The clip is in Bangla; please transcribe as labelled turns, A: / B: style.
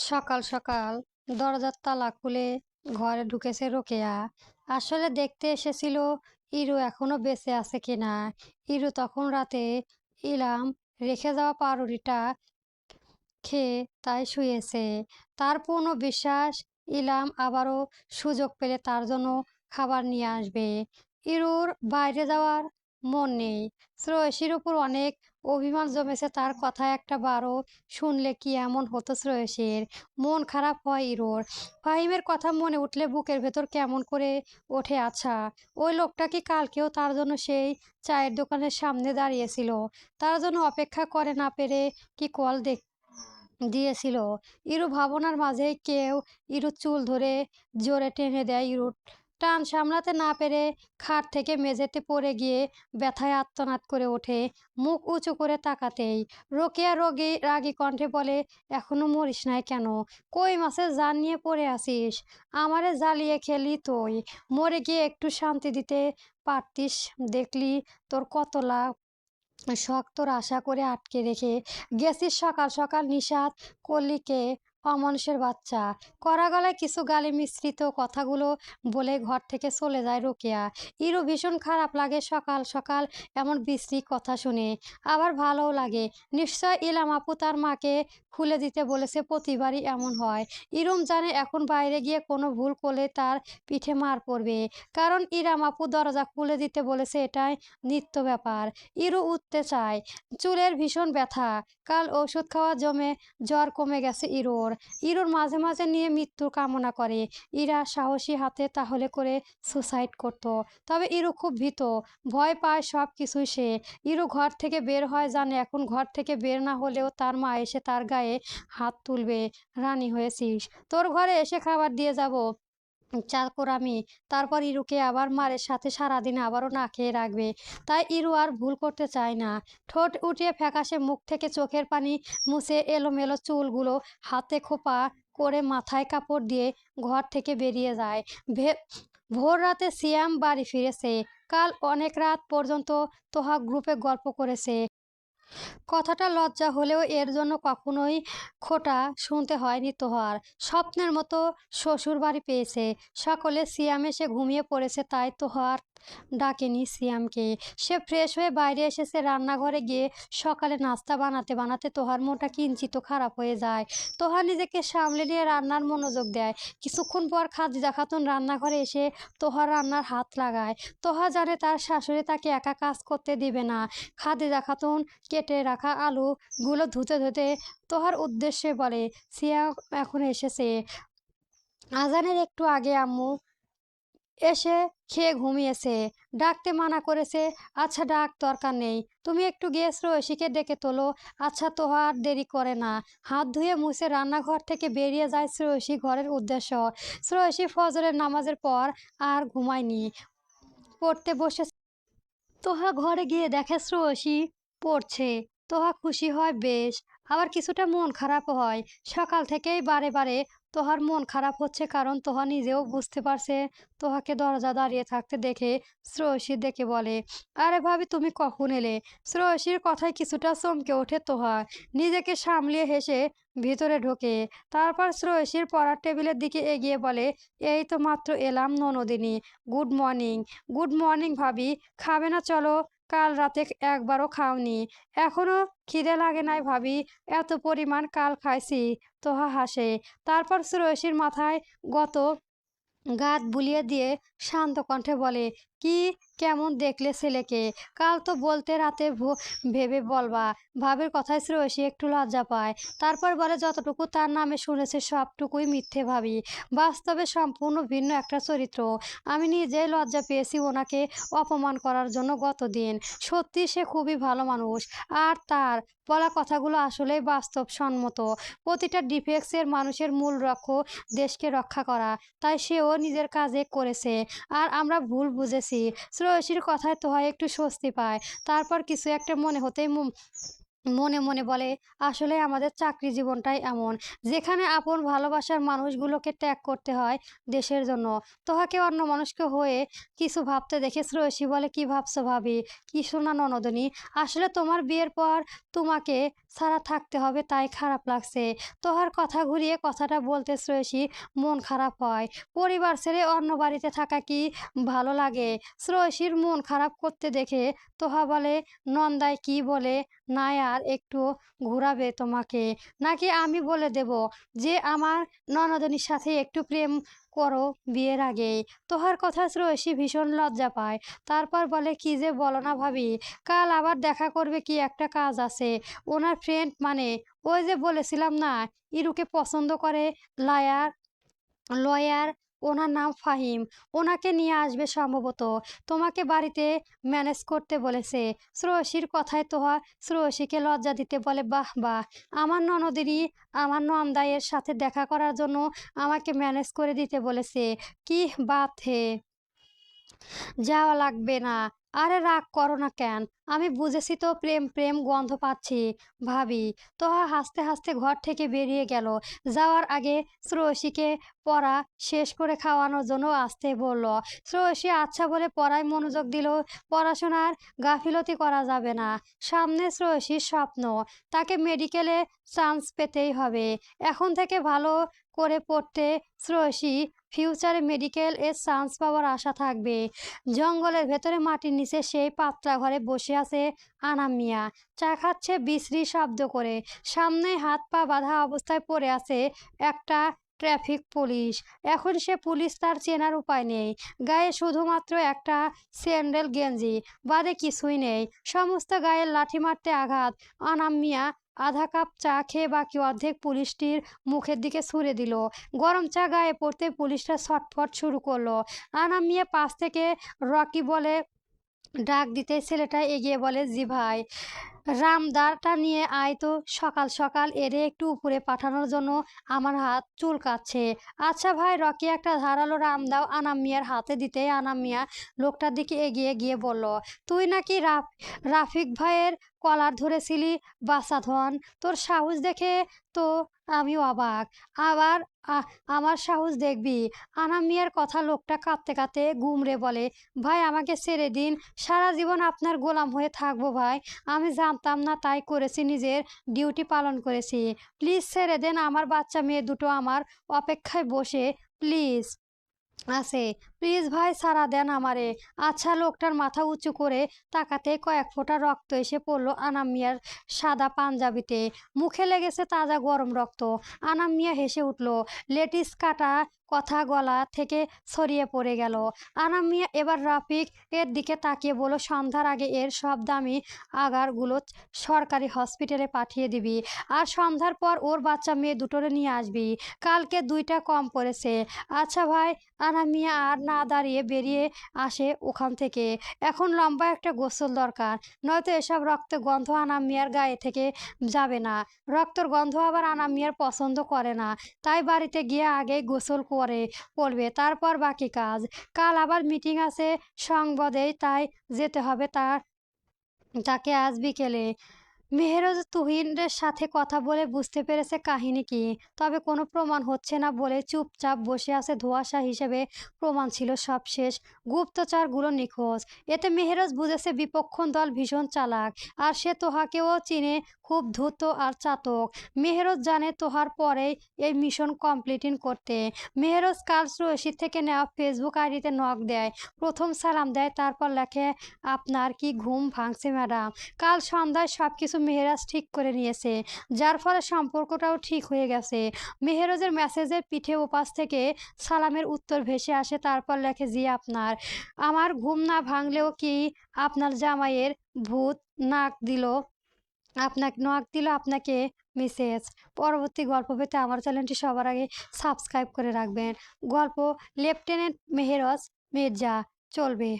A: সকাল সকাল দরজার তালা খুলে ঘরে ঢুকেছে রোকেয়া। আসলে দেখতে এসেছিল ইরু এখনো বেঁচে আছে কিনা। ইরু তখন রাতে ইলাম রেখে যাওয়া পাউরুটিটা খেয়ে তাই শুয়েছে। তার পূর্ণ বিশ্বাস ইলাম আবারও সুযোগ পেলে তার জন্য খাবার নিয়ে আসবে। ইরুর বাইরে যাওয়ার মন নেই। শ্রেয়সীর উপর অনেক অভিমান জমেছে, তার কথা একটা বারও শুনলে কি এমন হতো শ্রেয়সীর। মন খারাপ হয় ইরুর। ফাহিমের কথা মনে উঠলে বুকের ভেতর কেমন করে ওঠে। আচ্ছা, ওই লোকটা কি কালকেও তার জন্য সেই চায়ের দোকানের সামনে দাঁড়িয়েছিল? তার জন্য অপেক্ষা করে না পেরে কি কল দিয়েছিল? ইরু ভাবনার মাঝেই কেউ ইরুর চুল ধরে জোরে টেনে দেয়। ইরু টান সামলাতে না পেরে খাট থেকে মেঝেতে পড়ে গিয়ে ব্যথায় আর্তনাদ করে ওঠে। মুখ উঁচু করে তাকাতেই রোকেয়া রাগী কণ্ঠে বলে, এখনো মরিস নাই কেন? কই মাছের জান নিয়ে পড়ে আসিস? আমারে জ্বালিয়ে খেলি তুই। মরে গিয়ে একটু শান্তি দিতে পারতিস। দেখলি তোর কত লাভ, শখ তোর আশা করে আটকে রেখে গেছিস সকাল সকাল। নিষাদ করলি কে? অমানুষের বাচ্চা। কড়া গলায় কিছু গালি মিশ্রিত কথাগুলো বলে ঘর থেকে চলে যায় রোকেয়া। ইরু ভীষণ খারাপ লাগে সকাল সকাল এমন বিশ্রী কথা শুনে, আবার ভালোও লাগে। নিশ্চয় ইলাম আপু তার মাকে খুলে দিতে বলেছে, প্রতিবারই এমন হয়। ইরম জানে এখন বাইরে গিয়ে কোনো ভুল করলে তার পিঠে মার পড়বে, কারণ ইরাম আপু দরজা খুলে দিতে বলেছে, এটাই নিত্য ব্যাপার। ইরু উঠতে চায়, চুলের ভীষণ ব্যথা। কাল ওষুধ খাওয়া জমে জ্বর কমে গেছে ইরুর। ইরুর মাঝে মাঝে নিয়ে মৃত্যুর কামনা করে। ইরা সাহসী হাতে তাহলে করে সুসাইড করত। তবে ইরু খুব ভীত, ভয় পায় সব কিছুই সে। ইরু ঘর থেকে বের হয়, জানে এখন ঘর থেকে বের না হলেও তার মা এসে তার গায়ে হাত তুলবে। রানী হয়েছিস, তোর ঘরে এসে খাবার দিয়ে যাব চাকর আমি। তারপর ইরুকে আবার মারের সাথে সারাদিন আবারও না খেয়ে রাখবে। তাই ইরু আর ভুল করতে চায় না। ঠোঁট উঠিয়ে ফ্যাকাশে মুখ থেকে চোখের পানি মুছে এলোমেলো চুলগুলো হাতে খোপা করে মাথায় কাপড় দিয়ে ঘর থেকে বেরিয়ে যায়। ভোর রাতে সিয়াম বাড়ি ফিরেছে। কাল অনেক রাত পর্যন্ত তোহা গ্রুপে গল্প করেছে। কথাটা লজ্জা হলেও এর জন্য কখনোই খোঁটা শুনতে হয়নি তোহার। স্বপ্নের মতো শ্বশুর বাড়ি পেয়েছে। সকলে সিয়াম এসে ঘুমিয়ে পড়েছে, তাই তোহার ডাকেনি সিয়ামকে। সে ফ্রেশ হয়ে বাইরে এসেছে। রান্নাঘরে গিয়ে সকালে নাস্তা বানাতে বানাতে তোহার মনটা কিঞ্চিত খারাপ হয়ে যায়। তোহা নিজেকে সামলে নিয়ে রান্নার মনোযোগ দেয়। কিছুক্ষণ পর খাদিজা খাতুন রান্নাঘরে এসে তোহার রান্নার হাত লাগায়। তোহা জানে তার শাশুড়ি তাকে একা কাজ করতে দিবে না। খাদিজা খাতুন কেটে রাখা আলুগুলো ধুতে ধুতে তোহার উদ্দেশ্যে বলে, সিয়াম এখন এসেছে। আজানের একটু আগে আম্মু এসে খেয়ে ঘুমিয়েছে। ডাকতে মানা করেছে। আচ্ছা ডাক দরকার নেই, তুমি একটু গিয়ে শ্রেয়সীকে ডেকে তোলো। আচ্ছা তোহা আর দেরি করে না, হাত ধুয়ে মুছে রান্নাঘর থেকে বেরিয়ে যায় শ্রেয়সী ঘরের উদ্দেশ্য। শ্রেয়সী ফজরের নামাজের পর আর ঘুমায়নি, পড়তে বসে। তোহা ঘরে গিয়ে দেখে শ্রেয়সী পড়ছে। তোহা খুশি হয় বেশ, আবার কিছুটা মন খারাপও হয়। সকাল থেকেই বারে বারে তোহার মন খারাপ হচ্ছে, কারণ তোহা নিজেও বুঝতে পারছে। তোহাকে দরজা দাঁড়িয়ে থাকতে দেখে শ্রেয়সী ডেকে বলে, আরে ভাবি তুমি কখন এলে? শ্রেয়সীর কথায় কিছুটা চমকে ওঠে তোহা, নিজেকে সামলিয়ে হেসে ভিতরে ঢোকে। তারপর শ্রেয়সীর পড়ার টেবিলের দিকে এগিয়ে বলে, এই তো মাত্র এলাম ননদিনী। Good morning. গুড মর্নিং ভাবি, খাবে না চলো? কাল রাতে একবারও খাওনি, এখনো খিদে লাগে নাই ভাবি? এত পরিমাণ কাল খাইছি। তোহা হাসে। তারপর শ্রেয়সীর মাথায় গত গাঁত বুলিয়ে দিয়ে শান্ত কণ্ঠে বলে, কি কেমন দেখলে ছেলেকে? কাল তো বলতে রাতে ভেবে বলবা। ভাবের কথায় শ্রেয়সী একটু লজ্জা পায়। তারপর বলে, যতটুকু তার নামে শুনেছে সবটুকুই মিথ্যে ভাবি। বাস্তবে সম্পূর্ণ ভিন্ন একটা চরিত্র। আমি নিজেই লজ্জা পেয়েছি ওনাকে অপমান করার জন্য গতদিন। সত্যি সে খুবই ভালো মানুষ, আর তার বলা কথাগুলো আসলেই বাস্তবসম্মত। প্রতিটা ডিফেক্সের মানুষের মূল লক্ষ্য দেশকে রক্ষা করা, তাই সেও নিজের কাজে করেছে, আর আমরা ভুল বুঝেছি। শ্রেয়সীর কথায় তোহা একটু স্বস্তি পায়। তারপর কিছু একটা মনে হতেই মনে মনে বলে, আসলে আমাদের চাকরি জীবনটাই এমন, যেখানে আপন ভালোবাসার মানুষগুলোকে ত্যাগ করতে হয় দেশের জন্য। তোহাকে অন্য মানুষকে হয়ে কিছু ভাবতে দেখে শ্রেয়সী বলে, কি ভাবছো ভাবি? কি শোনা ননদিনী, আসলে তোমার বিয়ের পর তোমাকে ছাড়া থাকতে হবে তাই খারাপ লাগছে। তোহার কথা ঘুরিয়ে কথাটা বলতে শ্রেয়সী মন খারাপ হয়। পরিবার ছেড়ে অন্য বাড়িতে থাকা কি ভালো লাগে? শ্রেয়সীর মন খারাপ করতে দেখে তোহা বলে, নন্দাই কি বলে নাই আর একটু ঘুরাবে তোমাকে, নাকি আমি বলে দেব যে আমার ননদনীর সাথে একটু প্রেম করো বিয়ের আগেই? তোহার কথা শ্রেয়সী ভীষণ লজ্জা পায়। তারপর বলে, কি যে বলো না ভাবি, কাল আবার দেখা করবে, কি একটা কাজ আছে। ওনার ফ্রেন্ড মানে ওই যে বলেছিলাম না ইরুকে পছন্দ করে, লায়ার লয়ার, ওনার নাম ফাহিম, ওনাকে নিয়ে আসবে সম্ভবত। তোমাকে বাড়িতে ম্যানেজ করতে বলেছে। শ্রেয়সীর কথায় তোহা শ্রেয়সীকে লজ্জা দিতে বলে, বাহ বাহ, আমার ননদেরই আমার নন্দাইয়ের সাথে দেখা করার জন্য আমাকে ম্যানেজ করে দিতে বলেছে। কি বাত হে, যাওয়া লাগবে না। আরে রাগ করো না কেন, আমি বুঝেছি তো, প্রেম প্রেম গন্ধ পাচ্ছি ভাবি। তোহা হাসতে হাসতে ঘর থেকে বেরিয়ে গেল। যাওয়ার আগে শ্রেয়সীকে পড়া শেষ করে খাওয়ানোর জন্য আসতে বলল। শ্রেয়সী আচ্ছা বলে পড়ায় মনোযোগ দিল। পড়াশোনার গাফিলতি করা যাবে না, সামনে শ্রেয়সীর স্বপ্ন, তাকে মেডিকেলে চান্স পেতেই হবে। এখন থেকে ভালো করে পড়তে শ্রেয়সী ফিউচারে মেডিকেল এর চান্স পাওয়ার আশা থাকবে। জঙ্গলের ভেতরে মাটির নিচে সেই পাতলা ঘরে বসে আছে আনাম মিয়া, চা খাচ্ছে বিশ্রী শব্দ করে। সামনে হাত পা বাঁধা অবস্থায় পড়ে আছে একটা ট্রাফিক পুলিশ। এখন সে পুলিশ তার চেনার উপায় নেই। গায়ে শুধুমাত্র একটা স্যান্ডেল গেঞ্জি, বাদে কিছুই নেই। সমস্ত গায়ে লাঠি মারতে আঘাত। আনাম মিয়া আধা কাপ চা খেয়ে বাকি অর্ধেক পুলিশটির মুখের দিকে ছুঁড়ে দিল। গরম চা গায়ে পড়তে পুলিশটা ছটফট শুরু করলো। আনাম মিয়া পাশ থেকে রকি বলে ডাক দিতে ছেলেটা এগিয়ে বলে, জি ভাই, রামদাটা নিয়ে আয় তো, সকাল সকাল এরে একটু উপরে পাঠানোর জন্য আমার হাত চুলকাচ্ছে। আচ্ছা ভাই। রকি একটা ধারালো রাম দাও আনাম মিয়ার হাতে দিতে আনাম মিয়া লোকটার দিকে এগিয়ে গিয়ে বলল, তুই নাকি রাফিক ভাইয়ের কলার ধরেছিলি বাছাধন, তোর সাহস দেখে তো আমি অবাক। আবার আমার সাহস দেখবি? আনাম মিয়ার কথা লোকটা কাঁদতে কাঁদতে গুমরে বলে, ভাই আমাকে ছেড়ে দিন, সারা জীবন আপনার গোলাম হয়ে থাকবো ভাই। আমি জানতাম না তাই করেছি, নিজের ডিউটি পালন করেছি। প্লিজ ছেড়ে দেন, আমার বাচ্চা মেয়ে দুটো আমার অপেক্ষায় বসে প্লিজ আছে, প্লিজ ভাই ছাড়া দেন আমারে। আচ্ছা। লোকটার মাথা উঁচু করে তাকাতে কয়েক ফোঁটা রক্ত এসে পড়লো আনাম মিয়ার সাদা পাঞ্জাবিতে। মুখে লেগেছে তাজা গরম রক্ত। আনাম মিয়া হেসে উঠল। লেটিস কাটা কথা গলা থেকে ছড়িয়ে পড়ে গেল। আনাম মিয়া এবার রাফিক এর দিকে তাকিয়ে বলল, সন্ধ্যার আগে এর সব দামি আগারগুলো সরকারি হসপিটালে পাঠিয়ে দিবি, আর সন্ধ্যার পর ওর বাচ্চা মেয়ে দুটোরে নিয়ে আসবি। কালকে দুইটা কম পড়েছে। আচ্ছা ভাই। আনাম মিয়া আর না দাঁড়িয়ে বেরিয়ে আসে ওখান থেকে। এখন লম্বা একটা গোসল দরকার, নয়তো এসব রক্তের গন্ধ আনাম মিয়ার গায়ে থেকে যাবে না। রক্তর গন্ধ আবার আনাম মিয়ার পছন্দ করে না, তাই বাড়িতে গিয়ে আগে গোসল করে পড়বে, তারপর বাকি কাজ। কাল আবার মিটিং আছে সংবাদেই, তাই যেতে হবে তাকে আজ বিকেলে। মেহেরজ তুহিনের সাথে কথা বলে বুঝতে পেরেছে কাহিনী কি, তবে কোনো প্রমাণ হচ্ছে না বলে চুপচাপ বসে আছে। ধোঁয়াশা হিসেবে প্রমাণ ছিল সব শেষ, গুপ্তচরগুলো নিখোঁজ। এতে মেহেরজ বুঝেছে বিপক্ষ দল ভীষণ চালাক, আর সে তোহাকেও চিনে, খুব ধূর্ত আর চাতক। মেহেরজ জানে তোহার পরেই এই মিশন কমপ্লিটিং করতে। মেহেরজ কাল রশিদ থেকে নেওয়া ফেসবুক আইডিতে নক দেয়, প্রথম সালাম দেয়, তারপর লেখে, আপনার কি ঘুম ভাঙছে ম্যাডাম? কাল সন্ধ্যায় সব কিছু মেহেরাজ ঠিক করে নিয়েছে, যার ফলে সম্পর্কটাও ঠিক হয়ে গেছে। মেহেরজের মেসেজের পিঠে ওপাশ থেকে সালামের উত্তর ভেসে আসে, তারপর লেখে, জি আপনার। আমার ঘুম না ভাঙলেও কি আপনার জামাইয়ের ভূত নক দিল আপনাকে মেসেজ। পরবর্তী গল্প পেতে আমার চ্যানেলটি সবার আগে সাবস্ক্রাইব করে রাখবেন। গল্প লেফটেন্যান্ট মেহেরজ মির্জা চলবে।